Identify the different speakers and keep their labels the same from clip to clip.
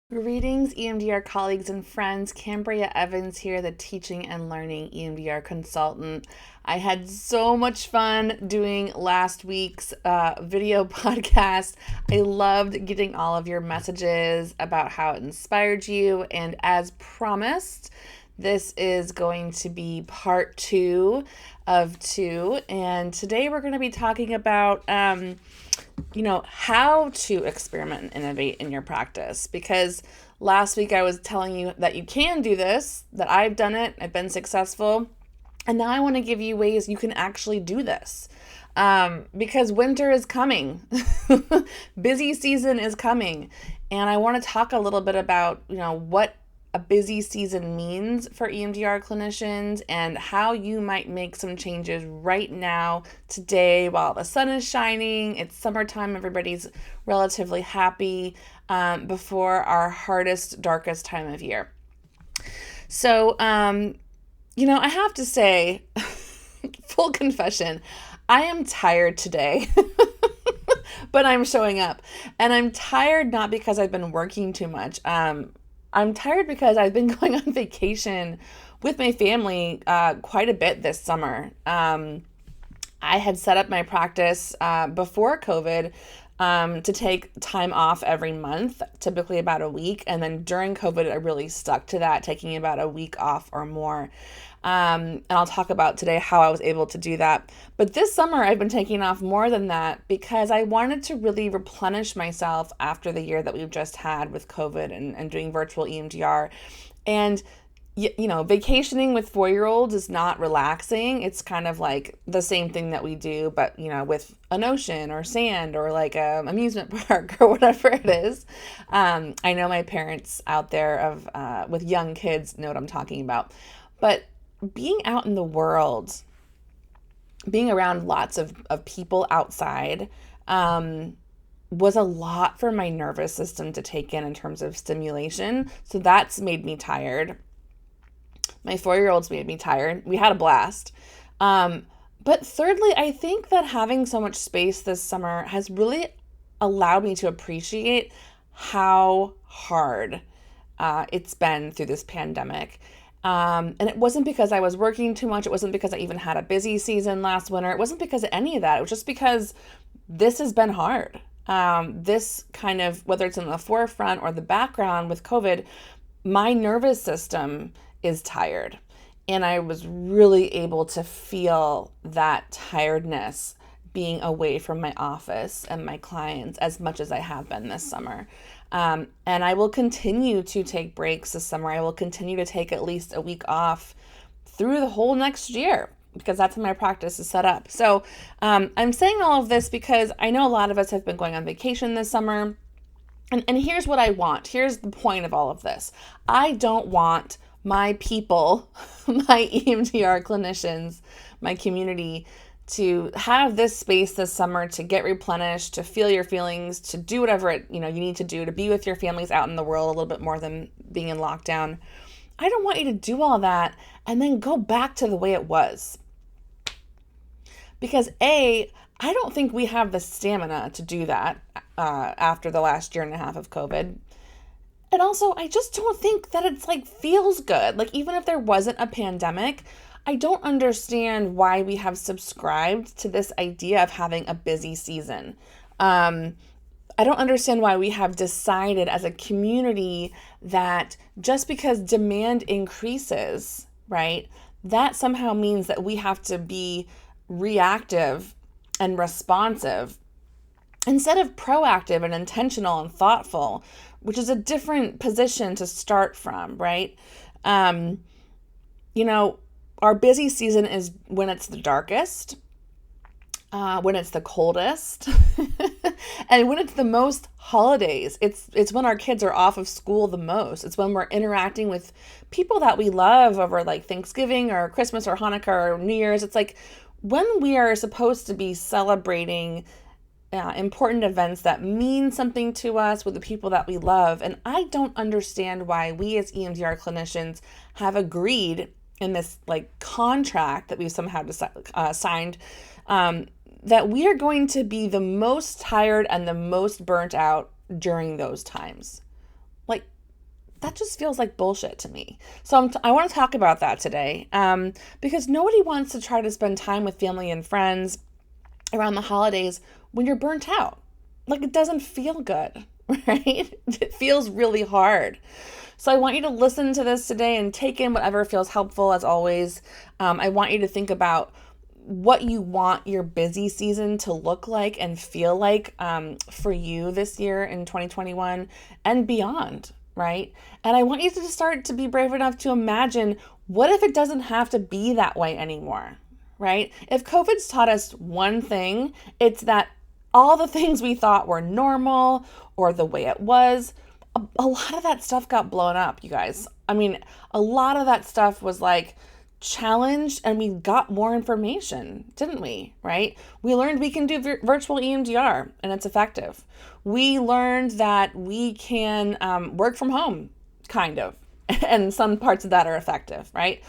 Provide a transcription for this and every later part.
Speaker 1: Greetings, EMDR colleagues and friends. Kambria Evans here, the teaching and learning EMDR consultant. I had so much fun doing last week's video podcast. I loved getting all of your messages about how it inspired you. And as promised, this is going to be part 2 of 2. And today we're going to be talking about how to experiment and innovate in your practice. Because last week I was telling you that you can do this, that I've done it, I've been successful. And now I want to give you ways you can actually do this. Because winter is coming, busy season is coming. And I want to talk a little bit about, what a busy season means for EMDR clinicians and how you might make some changes right now, today, while the sun is shining. It's summertime, everybody's relatively happy before our hardest, darkest time of year. So, I have to say, full confession, I am tired today. But I'm showing up. And I'm tired not because I've been working too much. I'm tired because I've been going on vacation with my family quite a bit this summer. I had set up my practice before COVID to take time off every month, typically about a week. And then during COVID, I really stuck to that, taking about a week off or more. And I'll talk about today how I was able to do that. But this summer, I've been taking off more than that because I wanted to really replenish myself after the year that we've just had with COVID and doing virtual EMDR. And vacationing with 4-year-olds is not relaxing. It's kind of like the same thing that we do, but, with an ocean or sand or like a amusement park or whatever it is. I know my parents out there with young kids know what I'm talking about. But being out in the world, being around lots of people outside, was a lot for my nervous system to take in terms of stimulation. So that's made me tired. My 4-year-olds made me tired. We had a blast. But thirdly, I think that having so much space this summer has really allowed me to appreciate how hard it's been through this pandemic. And it wasn't because I was working too much. It wasn't because I even had a busy season last winter. It wasn't because of any of that. It was just because this has been hard. This kind of, whether it's in the forefront or the background with COVID, my nervous system is tired. And I was really able to feel that tiredness being away from my office and my clients as much as I have been this summer. And I will continue to take breaks this summer. I will continue to take at least a week off through the whole next year because that's how my practice is set up. So I'm saying all of this because I know a lot of us have been going on vacation this summer. And here's what I want. Here's the point of all of this. I don't want my people, my EMDR clinicians, my community, to have this space this summer to get replenished, to feel your feelings, to do whatever you need to do, to be with your families out in the world a little bit more than being in lockdown. I don't want you to do all that and then go back to the way it was. Because I don't think we have the stamina to do that after the last year and a half of COVID. And also, I just don't think that it's feels good. Even if there wasn't a pandemic, I don't understand why we have subscribed to this idea of having a busy season. I don't understand why we have decided as a community that just because demand increases, right, that somehow means that we have to be reactive and responsive instead of proactive and intentional and thoughtful, which is a different position to start from, right? Our busy season is when it's the darkest, when it's the coldest, and when it's the most holidays. It's when our kids are off of school the most. It's when we're interacting with people that we love over Thanksgiving or Christmas or Hanukkah or New Year's. It's when we are supposed to be celebrating important events that mean something to us with the people that we love. And I don't understand why we as EMDR clinicians have agreed in this contract that we've somehow signed that we are going to be the most tired and the most burnt out during those times. that just feels like bullshit to me. So I want to talk about that today, because nobody wants to try to spend time with family and friends around the holidays when you're burnt out. Like, it doesn't feel good, right? It feels really hard. So I want you to listen to this today and take in whatever feels helpful, as always. I want you to think about what you want your busy season to look like and feel like for you this year in 2021 and beyond, right? And I want you to start to be brave enough to imagine, what if it doesn't have to be that way anymore, right? If COVID's taught us one thing, it's that all the things we thought were normal or the way it was, a lot of that stuff got blown up, you guys. I mean, a lot of that stuff was like challenged, and we got more information, didn't we? Right? We learned we can do virtual EMDR and it's effective. We learned that we can work from home, kind of, and some parts of that are effective, right?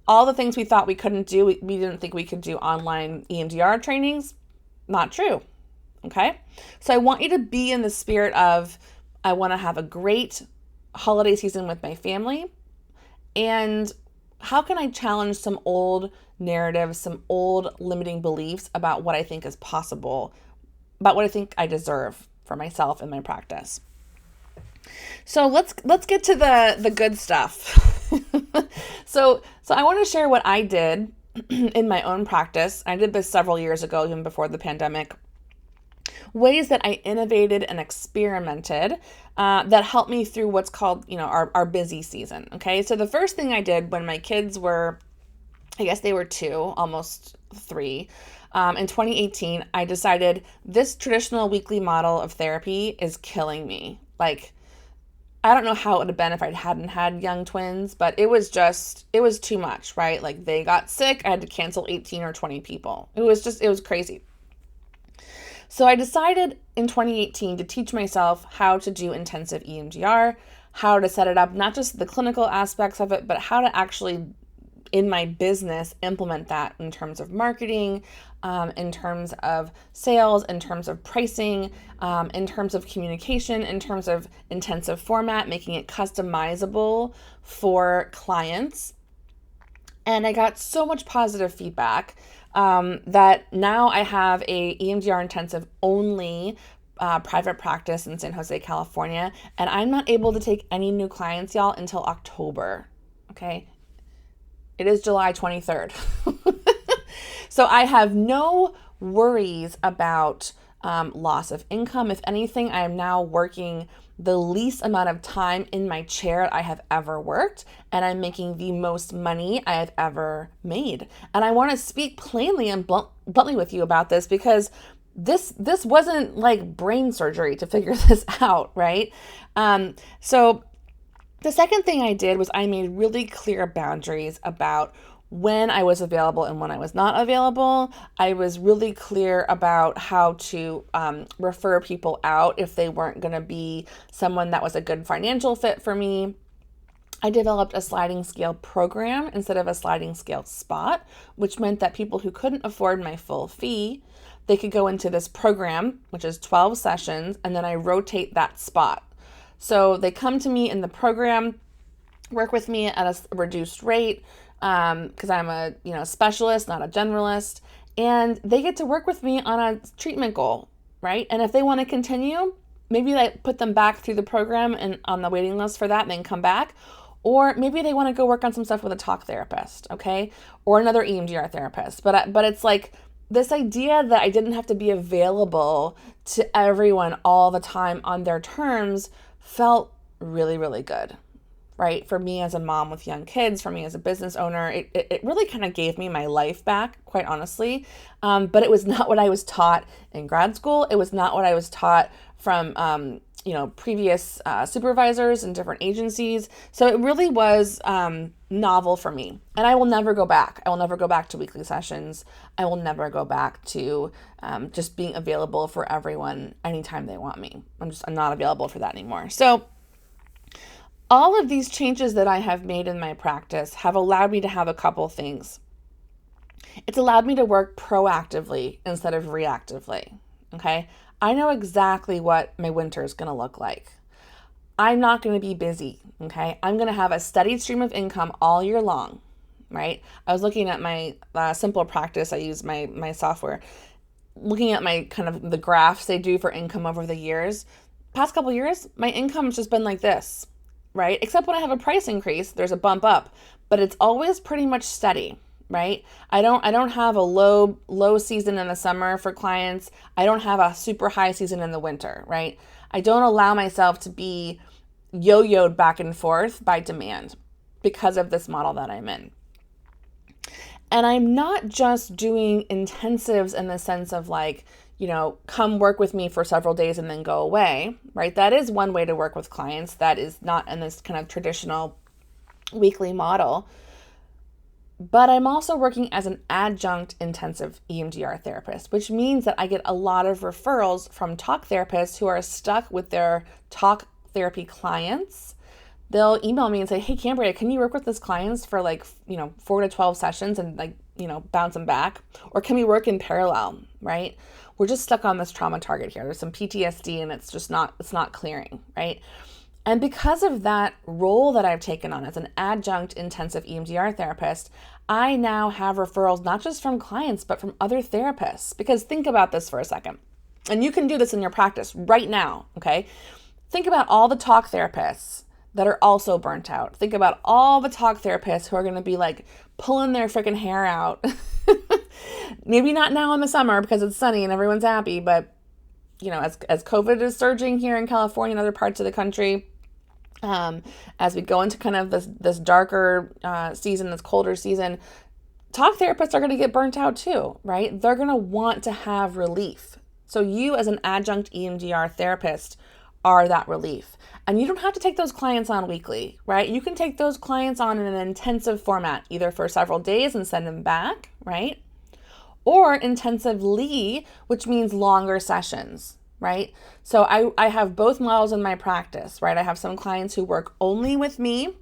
Speaker 1: All the things we thought we couldn't do, we didn't think we could do online EMDR trainings, not true. Okay? So I want you to be in the spirit of, I want to have a great holiday season with my family, and how can I challenge some old narratives, some old limiting beliefs about what I think is possible, about what I think I deserve for myself and my practice. So let's get to the good stuff. So I want to share what I did in my own practice. I did this several years ago, even before the pandemic. Ways that I innovated and experimented that helped me through what's called, our busy season. Okay. So the first thing I did when my kids were, I guess they were 2, almost 3, in 2018, I decided this traditional weekly model of therapy is killing me. Like, I don't know how it would have been if I hadn't had young twins, but it was too much, right? Like, they got sick. I had to cancel 18 or 20 people. It was crazy. So I decided in 2018 to teach myself how to do intensive EMDR, how to set it up, not just the clinical aspects of it, but how to actually, in my business, implement that in terms of marketing, in terms of sales, in terms of pricing, in terms of communication, in terms of intensive format, making it customizable for clients. And I got so much positive feedback that now I have a EMDR intensive only private practice in San Jose, California, and I'm not able to take any new clients, y'all, until October. Okay, it is July 23rd. So I have no worries about loss of income. If anything, I am now working the least amount of time in my chair I have ever worked, and I'm making the most money I have ever made. And I want to speak plainly and bluntly with you about this, because this wasn't like brain surgery to figure this out, right? So the second thing I did was I made really clear boundaries about when I was available and when I was not available. I was really clear about how to refer people out if they weren't going to be someone that was a good financial fit for me. I developed a sliding scale program instead of a sliding scale spot, which meant that people who couldn't afford my full fee, they could go into this program, which is 12 sessions, and then I rotate that spot. So they come to me in the program, work with me at a reduced rate, because I'm a specialist, not a generalist, and they get to work with me on a treatment goal, right? And if they want to continue, maybe I put them back through the program and on the waiting list for that, and then come back. Or maybe they want to go work on some stuff with a talk therapist, okay? Or another EMDR therapist. But it's like this idea that I didn't have to be available to everyone all the time on their terms felt really, really good. Right? For me as a mom with young kids, for me as a business owner, it really kind of gave me my life back, quite honestly. But it was not what I was taught in grad school. It was not what I was taught from, previous supervisors in different agencies. So it really was novel for me. And I will never go back. I will never go back to weekly sessions. I will never go back to just being available for everyone anytime they want me. I'm not available for that anymore. So all of these changes that I have made in my practice have allowed me to have a couple things. It's allowed me to work proactively instead of reactively, okay? I know exactly what my winter is going to look like. I'm not going to be busy Okay. I'm going to have a steady stream of income all year long, right? I was looking at my simple practice. I use my software, looking at my kind of the graphs they do for income over the years. Past couple years, my income's just been like this, right? Except when I have a price increase, there's a bump up, but it's always pretty much steady, right? I don't have a low season in the summer for clients. I don't have a super high season in the winter, right? I don't allow myself to be yo-yoed back and forth by demand because of this model that I'm in. And I'm not just doing intensives in the sense of like, come work with me for several days and then go away, right? That is one way to work with clients. That is not in this kind of traditional weekly model. But I'm also working as an adjunct intensive EMDR therapist, which means that I get a lot of referrals from talk therapists who are stuck with their talk therapy clients. They'll email me and say, hey, Kambria, can you work with these clients for 4 to 12 sessions and bounce them back? Or can we work in parallel, right? We're just stuck on this trauma target here. There's some PTSD and it's not clearing, right? And because of that role that I've taken on as an adjunct intensive EMDR therapist, I now have referrals not just from clients, but from other therapists. Because think about this for a second. And you can do this in your practice right now, okay? Think about all the talk therapists that are also burnt out. Think about all the talk therapists who are going to be like pulling their freaking hair out. Maybe not now in the summer because it's sunny and everyone's happy, but as COVID is surging here in California and other parts of the country, as we go into kind of this darker season, this colder season, talk therapists are going to get burnt out too, right? They're going to want to have relief. So you as an adjunct EMDR therapist are that relief. And you don't have to take those clients on weekly, right? You can take those clients on in an intensive format, either for several days and send them back, right? Or intensively, which means longer sessions, right? So I have both models in my practice, right? I have some clients who work only with me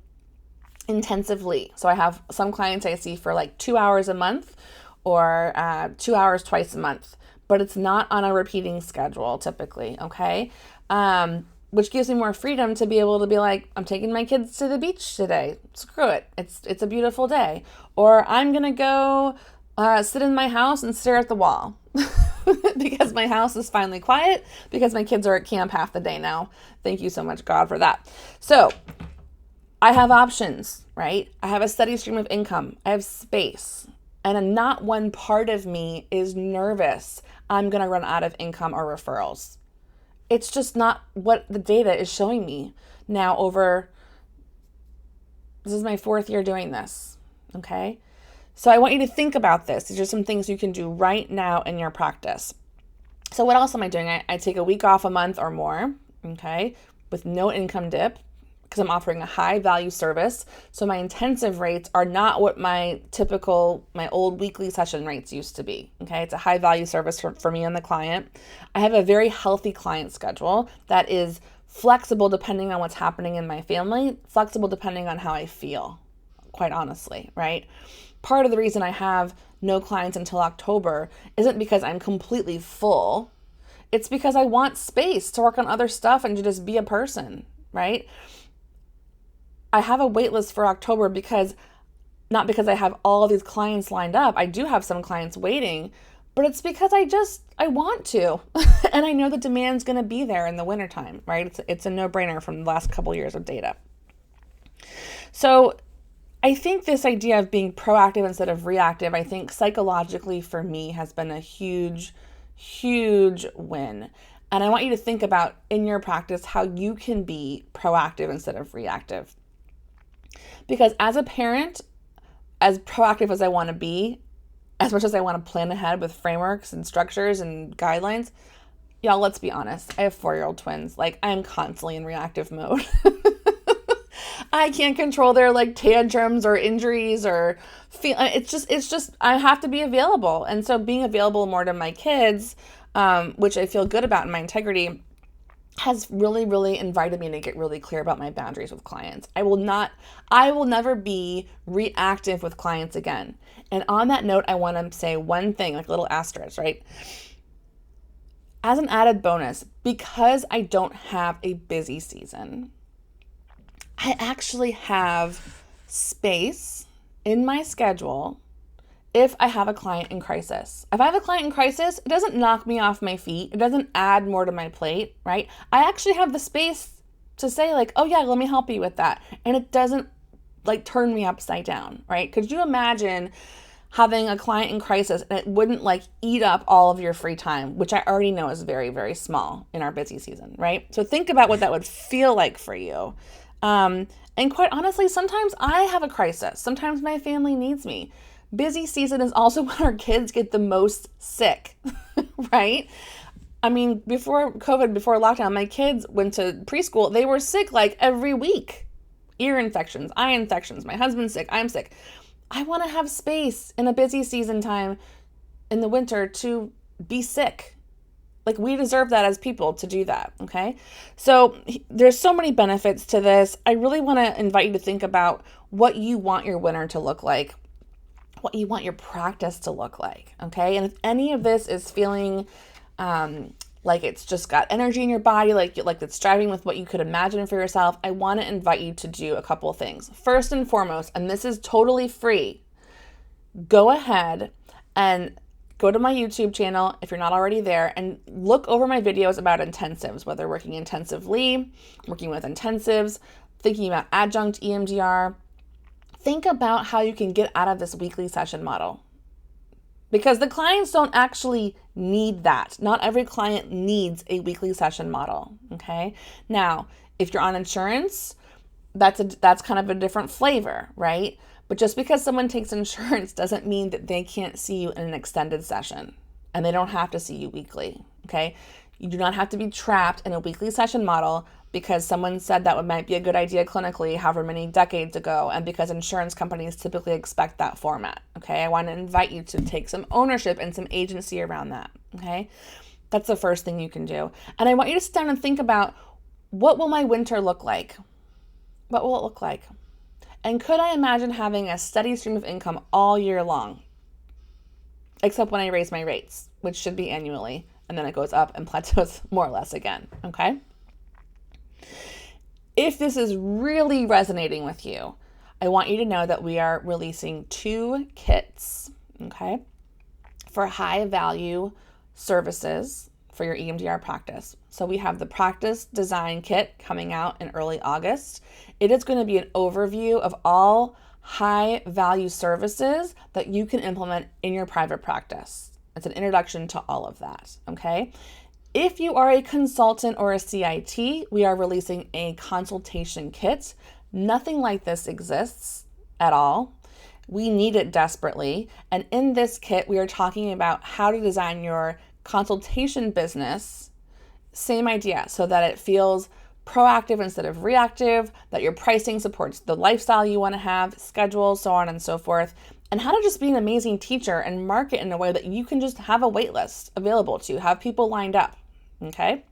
Speaker 1: intensively. So I have some clients I see for 2 hours a month or 2 hours twice a month, but it's not on a repeating schedule typically, okay? Which gives me more freedom to be able to be like, I'm taking my kids to the beach today. Screw it. It's a beautiful day. Or I'm going to go sit in my house and stare at the wall because my house is finally quiet because my kids are at camp half the day now. Thank you so much, God, for that. So I have options, right? I have a steady stream of income. I have space. And not one part of me is nervous I'm going to run out of income or referrals. It's just not what the data is showing me now this is my 4th year doing this, okay? So I want you to think about this. These are some things you can do right now in your practice. So what else am I doing? I take a week off a month or more, okay, with no income dip because I'm offering a high value service. So my intensive rates are not what my old weekly session rates used to be, okay? It's a high value service for me and the client. I have a very healthy client schedule that is flexible depending on what's happening in my family, flexible depending on how I feel, quite honestly, right? Part of the reason I have no clients until October isn't because I'm completely full. It's because I want space to work on other stuff and to just be a person, right? I have a wait list for October not because I have all of these clients lined up. I do have some clients waiting, but it's because I want to. And I know the demand's going to be there in the wintertime, right? It's a no-brainer from the last couple years of data. So I think this idea of being proactive instead of reactive, I think psychologically for me has been a huge, huge win. And I want you to think about in your practice how you can be proactive instead of reactive. Because as a parent, as proactive as I want to be, as much as I want to plan ahead with frameworks and structures and guidelines, y'all, let's be honest. I have 4-year-old twins. I'm constantly in reactive mode. I can't control their tantrums or injuries or it's just I have to be available. And so being available more to my kids, which I feel good about in my integrity, has really, really invited me to get really clear about my boundaries with clients. I will never be reactive with clients again. And on that note, I want to say one thing, a little asterisk, right? As an added bonus, because I don't have a busy season, I actually have space in my schedule if I have a client in crisis. If I have a client in crisis, it doesn't knock me off my feet. It doesn't add more to my plate, right? I actually have the space to say like, oh yeah, let me help you with that. And it doesn't like turn me upside down, right? Could you imagine having a client in crisis and it wouldn't like eat up all of your free time, which I already know is very, very small in our busy season, right? So think about what that would feel like for you. And quite honestly, sometimes I have a crisis. Sometimes my family needs me. Busy season is also when our kids get the most sick, right? I mean, before COVID, before lockdown, my kids went to preschool. They were sick like every week. Ear infections, eye infections. My husband's sick. I'm sick. I want to have space in a busy season time in the winter to be sick. Like we deserve that as people to do that, okay? So there's so many benefits to this. I really want to invite you to think about what you want your winter to look like, what you want your practice to look like, okay? And if any of this is feeling like it's just got energy in your body, like it's striving with what you could imagine for yourself, I want to invite you to do a couple of things. First and foremost, and this is totally free, go ahead and go to my YouTube channel if you're not already there and look over my videos about intensives, whether working intensively, working with intensives, thinking about adjunct EMDR. Think about how you can get out of this weekly session model. Because the clients don't actually need that. Not every client needs a weekly session model, okay? Now, if you're on insurance, that's kind of a different flavor, right? But just because someone takes insurance doesn't mean that they can't see you in an extended session, and they don't have to see you weekly, okay? You do not have to be trapped in a weekly session model because someone said that might be a good idea clinically however many decades ago, and because insurance companies typically expect that format, okay? I want to invite you to take some ownership and some agency around that, okay? That's the first thing you can do. And I want you to sit down and think about, what will my winter look like? What will it look like? And could I imagine having a steady stream of income all year long? Except when I raise my rates, which should be annually, and then it goes up and plateaus more or less again, okay? If this is really resonating with you, I want you to know that we are releasing 2 kits, okay, for high value services for your EMDR practice. So we have the practice design kit coming out in early August. It is going to be an overview of all high value services that you can implement in your private practice. It's an introduction to all of that, okay? If you are a consultant or a CIT, we are releasing a consultation kit. Nothing like this exists at all. We need it desperately. And in this kit, we are talking about how to design your consultation business. Same idea, so that it feels proactive instead of reactive, that your pricing supports the lifestyle you want to have, schedule, so on and so forth, and how to just be an amazing teacher and market in a way that you can just have a wait list available to, have people lined up, okay?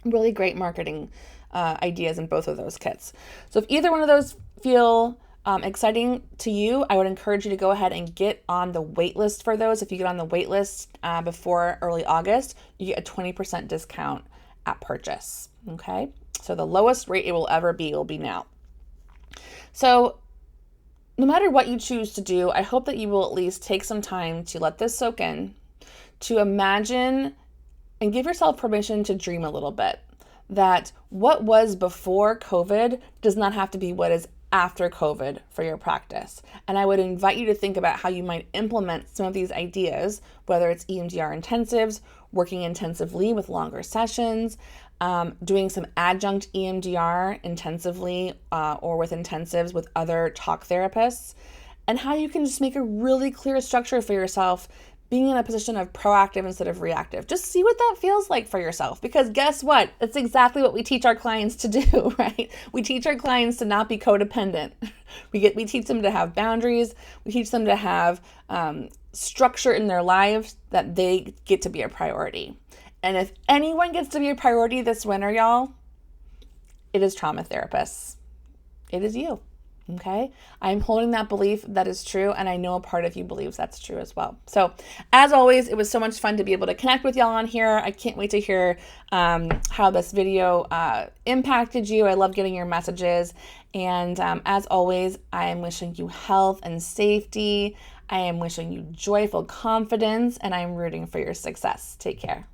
Speaker 1: Really great marketing ideas in both of those kits. So if either one of those feel exciting to you, I would encourage you to go ahead and get on the wait list for those. If you get on the wait list before early August, you get a 20% discount at purchase, okay? So the lowest rate it will ever be will be now. So no matter what you choose to do, I hope that you will at least take some time to let this soak in, to imagine and give yourself permission to dream a little bit, that what was before COVID does not have to be what is after COVID for your practice. And I would invite you to think about how you might implement some of these ideas, whether it's EMDR intensives, working intensively with longer sessions, doing some adjunct EMDR intensively or with intensives with other talk therapists, and how you can just make a really clear structure for yourself, being in a position of proactive instead of reactive. Just see what that feels like for yourself, because guess what? It's exactly what we teach our clients to do, right? We teach our clients to not be codependent. We teach them to have boundaries. We teach them to have structure in their lives, that they get to be a priority. And if anyone gets to be a priority this winter, y'all, it is trauma therapists. It is you. Okay, I'm holding that belief that is true, and I know a part of you believes that's true as well. So, as always, it was so much fun to be able to connect with y'all on here. I can't wait to hear how this video impacted you. I love getting your messages. And as always, I am wishing you health and safety. I am wishing you joyful confidence, and I'm rooting for your success. Take care.